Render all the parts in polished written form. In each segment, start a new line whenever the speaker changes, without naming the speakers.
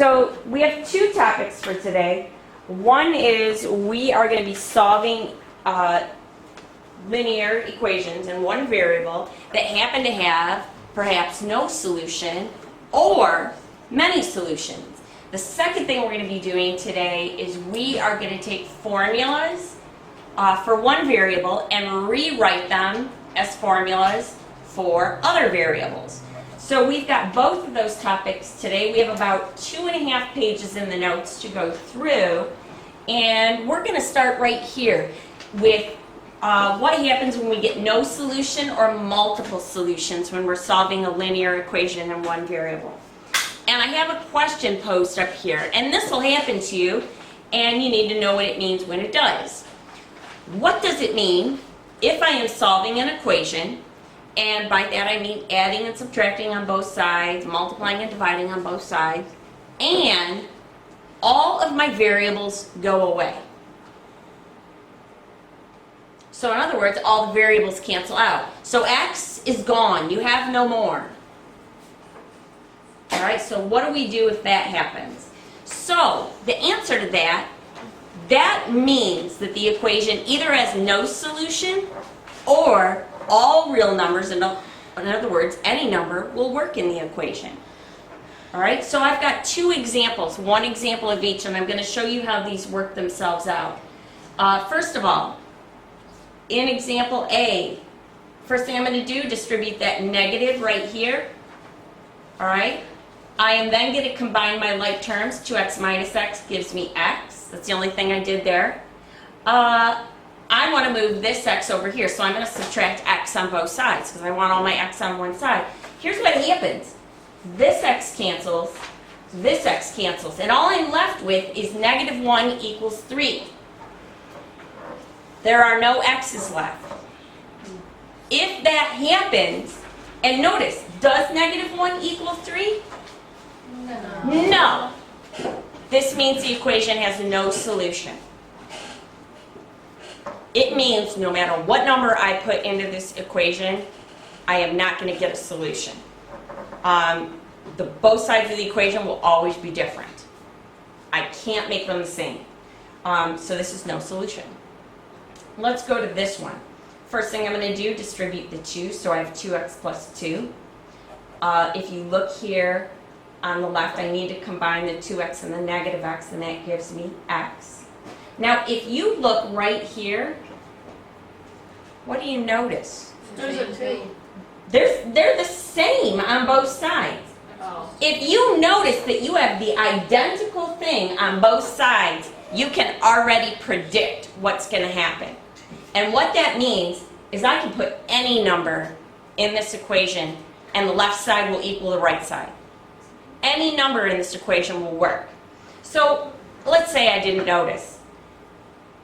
So we have two topics for today. One is we are going to be solving linear equations in one variable that happen to have perhaps no solution or many solutions. The second thing we're going to be doing today is we are going to take formulas for one variable and rewrite them as formulas for other variables. So we've got both of those topics today. We have about 2.5 pages in the notes to go through, and we're going to start right here with what happens when we get no solution or multiple solutions when we're solving a linear equation in one variable. And I have a question posed up here, and this will happen to you, and you need to know what it means when it does. What does it mean if I am solving an equation, and by that I mean adding and subtracting on both sides, multiplying and dividing on both sides, and all of my variables go away? So in other words, all the variables cancel out. So x is gone. You have no more. All right, so what do we do if that happens? So the answer to that means that the equation either has no solution or all real numbers, in other words, any number will work in the equation. All right, so I've got two examples, one example of each, and I'm going to show you how these work themselves out. First of all, in example A, first thing I'm going to do, distribute that negative right here. All right, I am then going to combine my like terms. 2x minus x gives me x. That's the only thing I did there. I want to move this x over here, so I'm going to subtract x on both sides because I want all my x on one side. Here's what happens. This x cancels, this x cancels, and all I'm left with is negative 1 equals 3. There are no x's left. If that happens, and notice, does negative 1 equal 3? No. This means the equation has no solution. It means no matter what number I put into this equation, I am not going to get a solution. Both sides of the equation will always be different. I can't make them the same. So this is no solution. Let's go to this one. First thing I'm going to do, distribute the 2, so I have 2x plus 2. If you look here on the left, I need to combine the 2x and the negative x, and that gives me x. Now, if you look right here, what do you notice?
There's a 2.
They're the same on both sides.
Oh.
If you notice that you have the identical thing on both sides, you can already predict what's going to happen. And what that means is I can put any number in this equation, and the left side will equal the right side. Any number in this equation will work. So let's say I didn't notice.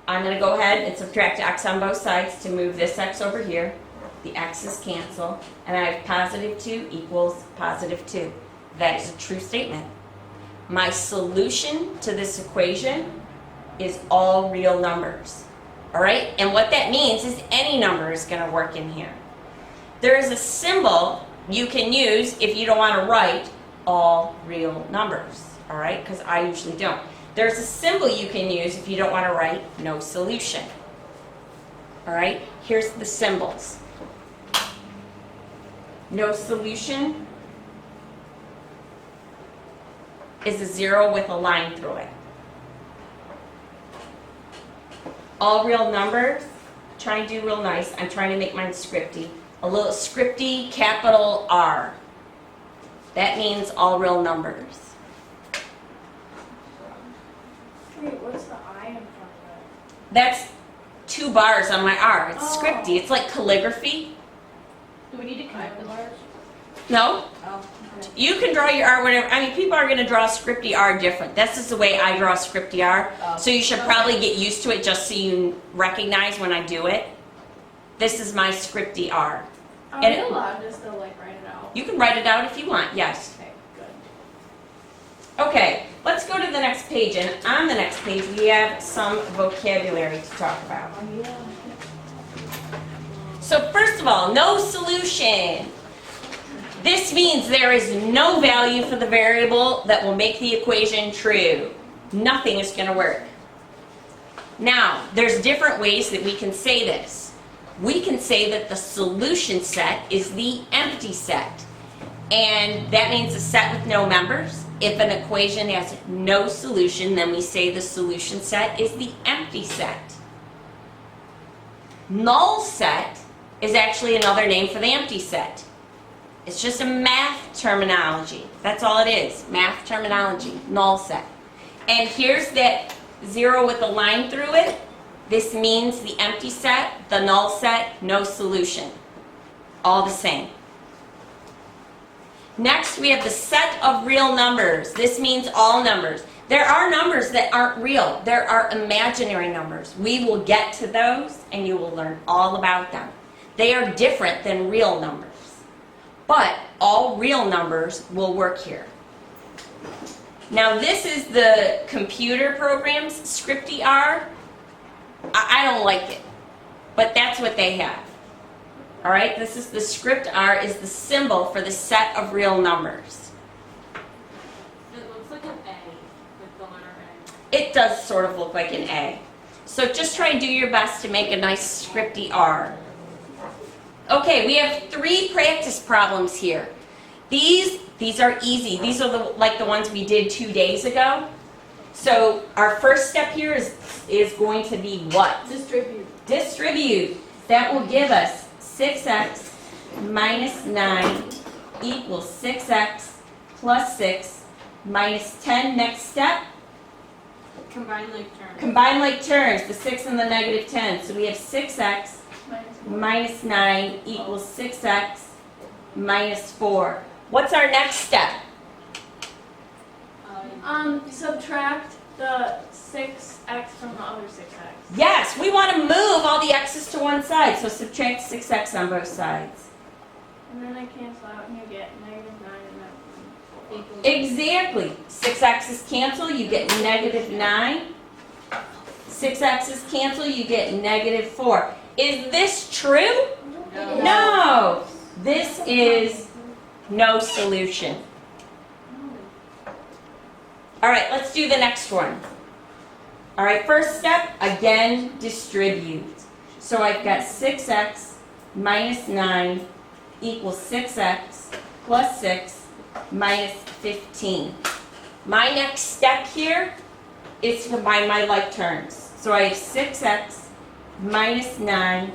I'm going to go ahead and subtract x on both sides to move this x over here. The x's cancel, and I have positive 2 equals positive 2. That is a true statement. My solution to this equation is all real numbers. All right? And what that means is any number is going to work in here. There is a symbol you can use if you don't want to write all real numbers. All right? Because I usually don't. There's a symbol you can use if you don't want to write no solution. All right? Here's the symbols. No solution is a 0 with a line through it. All real numbers, trying to do real nice. I'm trying to make mine scripty. A little scripty, capital R. That means all real numbers.
Wait, what's the I in front of it?
That's 2 bars on my R. It's
Oh.
scripty. It's like calligraphy.
Do we need to connect the bars?
No?
Oh. Okay.
You can draw your R whatever. I mean, people are going to draw scripty R different. This is the way I draw scripty R.
Oh.
So you should probably get used to it just so you recognize when I do it. This is my scripty R.
Are
And
we
it-
allowed to still like write it out?
You can write it out if you want, yes.
Okay, good.
Okay, let's go to the next page. And on the next page, we have some vocabulary to talk about.
Oh yeah.
So first of all, no solution. This means there is no value for the variable that will make the equation true. Nothing is going to work. Now, there's different ways that we can say this. We can say that the solution set is the empty set. And that means a set with no members. If an equation has no solution, then we say the solution set is the empty set. Null set is actually another name for the empty set. It's just a math terminology. That's all it is, math terminology, null set. And here's that 0 with a line through it. This means the empty set, the null set, no solution. All the same. Next, we have the set of real numbers. This means all numbers. There are numbers that aren't real. There are imaginary numbers. We will get to those, and you will learn all about them. They are different than real numbers. But all real numbers will work here. Now, this is the computer program's script-er. I don't like it, but that's what they have. All right, this is the script-er is the symbol for the set of real numbers.
It looks like an A with the letter A.
It does sort of look like an A. So just try and do your best to make a nice script-er. Okay, we have 3 practice problems here. These are easy. These are like the ones we did 2 days ago. So our first step here is going to be what?
Distribute.
Distribute. That will give us 6x minus 9 equals 6x plus 6 minus 10. Next step,
Combine like terms.
combine like terms, the 6 and the negative 10. So we have 6x minus 9 equals 6x minus 4. What's our next step?
Subtract the 6x from the other 6x.
Yes, we want to move all the x's to one side, so subtract 6x on both sides.
And then they cancel out and you get negative 9 and that equals.
Exactly. 6 x's cancel, you get negative 9. 6 x's cancel, you get negative 4. Is this true?
No.
No. This is no solution. All right, let's do the next one. All right, first step, again, distribute. So I've got 6x minus 9 equals 6x plus 6 minus 15. My next step here is to combine my like terms. So I have 6x minus 9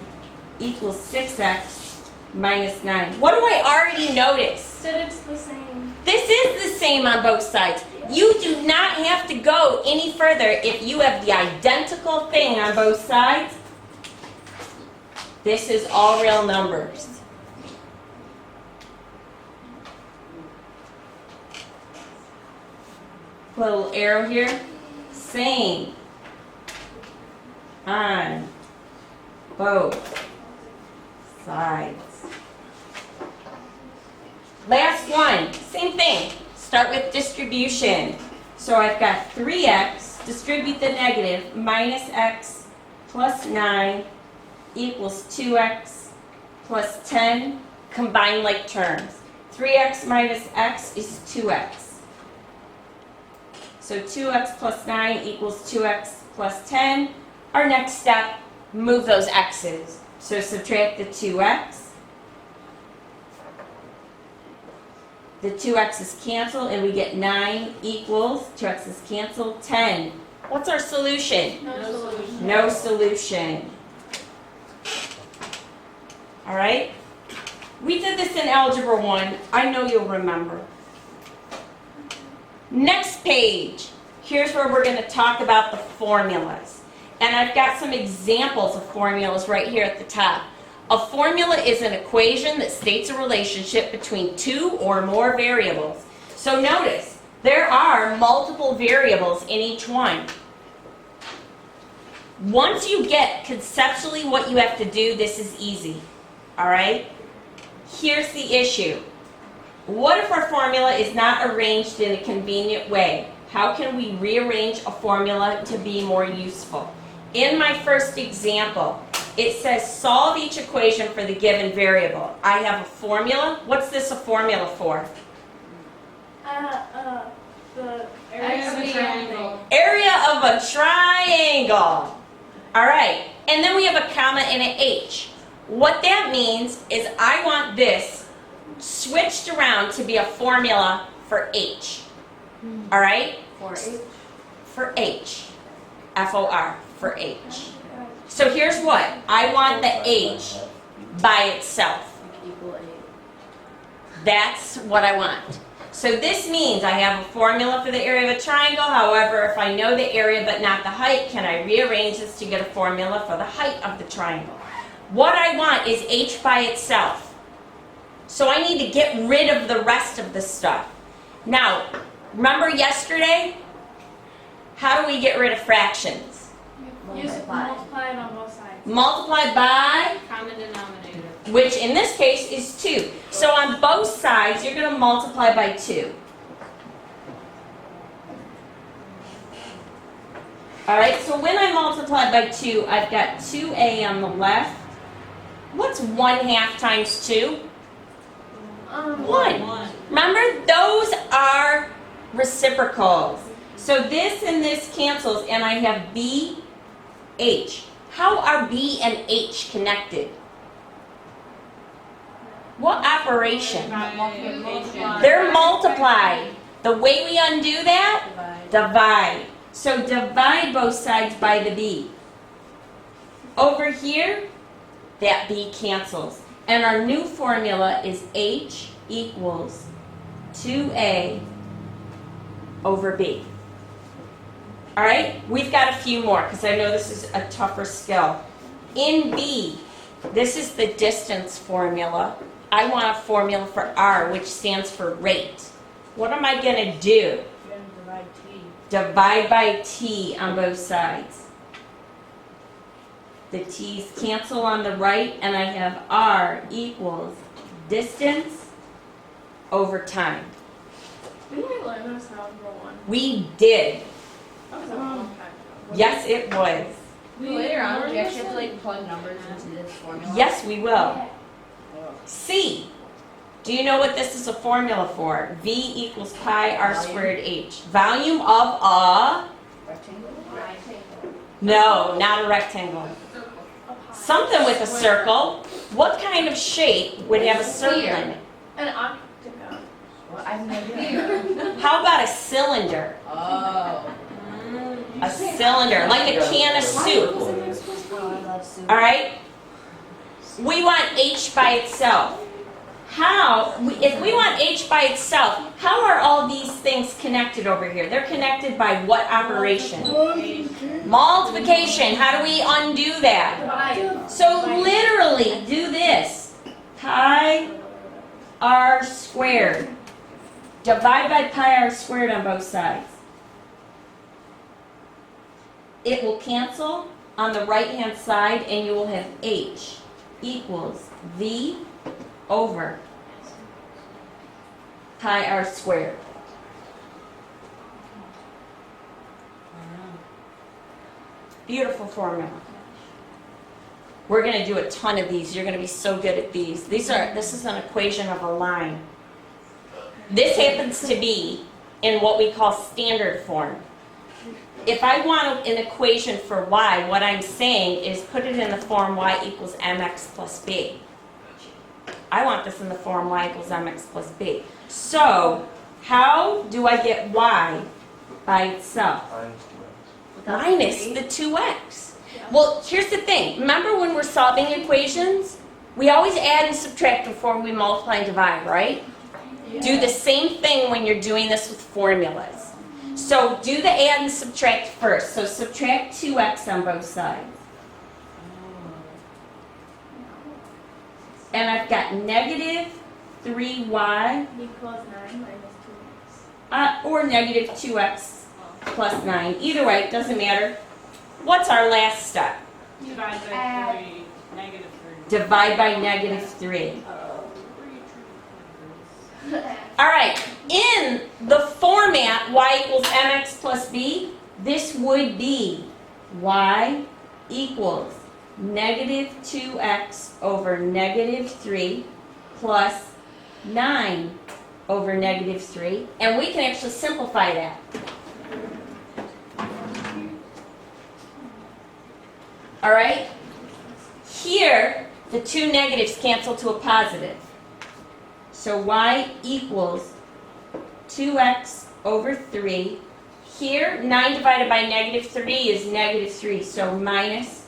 equals 6x minus 9. What do I already notice?
That it's the same.
This is the same on both sides. You do not have to go any further if you have the identical thing on both sides. This is all real numbers. Put a little arrow here. Same on both sides. Last one, same thing. Start with distribution. So I've got 3x, distribute the negative, minus x plus 9 equals 2x plus 10, combine like terms. 3x minus x is 2x. So 2x plus 9 equals 2x plus 10. Our next step, move those x's. So subtract the 2x. The 2x's cancel and we get 9 equals, 2x's cancel, 10. What's our solution?
No solution.
No solution. All right? We did this in Algebra 1. I know you'll remember. Next page. Here's where we're going to talk about the formulas. And I've got some examples of formulas right here at the top. A formula is an equation that states a relationship between 2 or more variables. So notice, there are multiple variables in each one. Once you get conceptually what you have to do, this is easy. All right? Here's the issue. What if our formula is not arranged in a convenient way? How can we rearrange a formula to be more useful? In my first example, It says solve each equation for the given variable. I have a formula. What's this a formula for?
The
Area of a triangle.
Area of a triangle. All right, and then we have a comma and an H. What that means is I want this switched around to be a formula for H. All right?
For H.
For H. F-O-R, for H. So here's what. I want the H by itself.
Equal 8.
That's what I want. So this means I have a formula for the area of a triangle. However, if I know the area but not the height, can I rearrange this to get a formula for the height of the triangle? What I want is H by itself. So I need to get rid of the rest of the stuff. Now, remember yesterday? How do we get rid of fractions?
You multiply it on both sides.
Multiply by,
Common denominator.
which in this case is 2. So on both sides, you're going to multiply by 2. All right, so when I multiply by 2, I've got 2a on the left. What's 1/2 times 2? 1. Remember, those are reciprocals. So this and this cancels, and I have b, h. How are b and h connected? What operation? They're multiplied. The way we undo that? Divide. So divide both sides by the b. Over here, that b cancels. And our new formula is h equals 2a over b. All right, we've got a few more because I know this is a tougher skill. In b, this is the distance formula. I want a formula for r, which stands for rate. What am I going to do?
You're going to divide T.
Divide by t on both sides. The t's cancel on the right, and I have r equals distance over time.
Didn't we learn this in Algebra 1?
We did.
That was a long time ago.
Yes, it was.
Later on, do you actually have to like plug numbers into this formula?
Yes, we will. C. Do you know what this is a formula for? V equals pi r squared h. Volume of a...
Rectangle?
No, not a rectangle. Something with a circle. What kind of shape would have a circle in it?
An octagon.
Well, I have no idea.
How about a cylinder?
Oh.
A cylinder, like a can of soup.
Oh, I love soup.
All right? We want h by itself. If we want h by itself, how are all these things connected over here? They're connected by what operation? Multiplication. How do we undo that?
Divide.
So literally do this. Pi r squared. Divide by pi r squared on both sides. It will cancel on the right hand side and you will have h equals v over pi r squared. Beautiful formula. We're going to do a ton of these. You're going to be so good at these. This is an equation of a line. This happens to be in what we call standard form. If I want an equation for y, what I'm saying is put it in the form y equals mx plus b. I want this in the form y equals mx plus b. So, how do I get y by itself? Minus the 2x. Well, here's the thing. Remember when we're solving equations? We always add and subtract before we multiply and divide, right? Do the same thing when you're doing this with formulas. So do the add and subtract first. So subtract 2x on both sides. And I've got negative 3y
Equals 9 minus 2x.
or negative 2x plus 9. Either way, it doesn't matter. What's our last step?
Divide by 3, negative 3.
Divide by negative 3. All right, in the format y equals mx plus b, this would be y equals negative 2x over negative 3 plus 9 over negative 3. And we can actually simplify that. All right? Here, the two negatives cancel to a positive. So y equals 2x over 3. Here, 9 divided by negative 3 is negative 3, so minus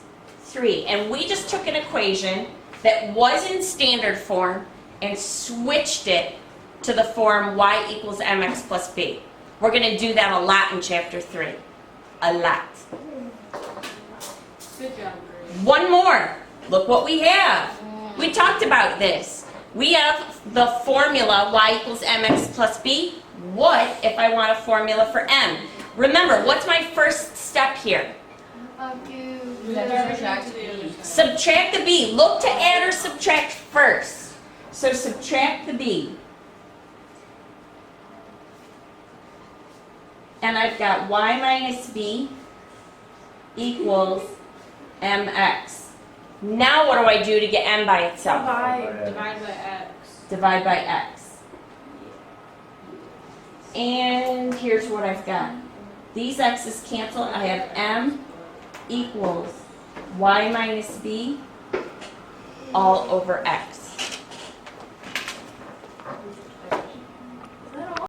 3. And we just took an equation that was in standard form and switched it to the form y equals mx plus b. We're going to do that a lot in chapter 3. A lot.
Good job, Grace.
One more. Look what we have. We talked about this. We have the formula y equals mx plus b. What if I want a formula for m? Remember, what's my first step here?
You have to subtract
To the other side.
Subtract the b. Look to add or subtract first. So subtract the b. And I've got y minus b equals mx. Now what do I do to get m by itself?
Divide.
Divide by x.
Divide by x. And here's what I've got. These x's cancel. I have m equals y minus b all over x.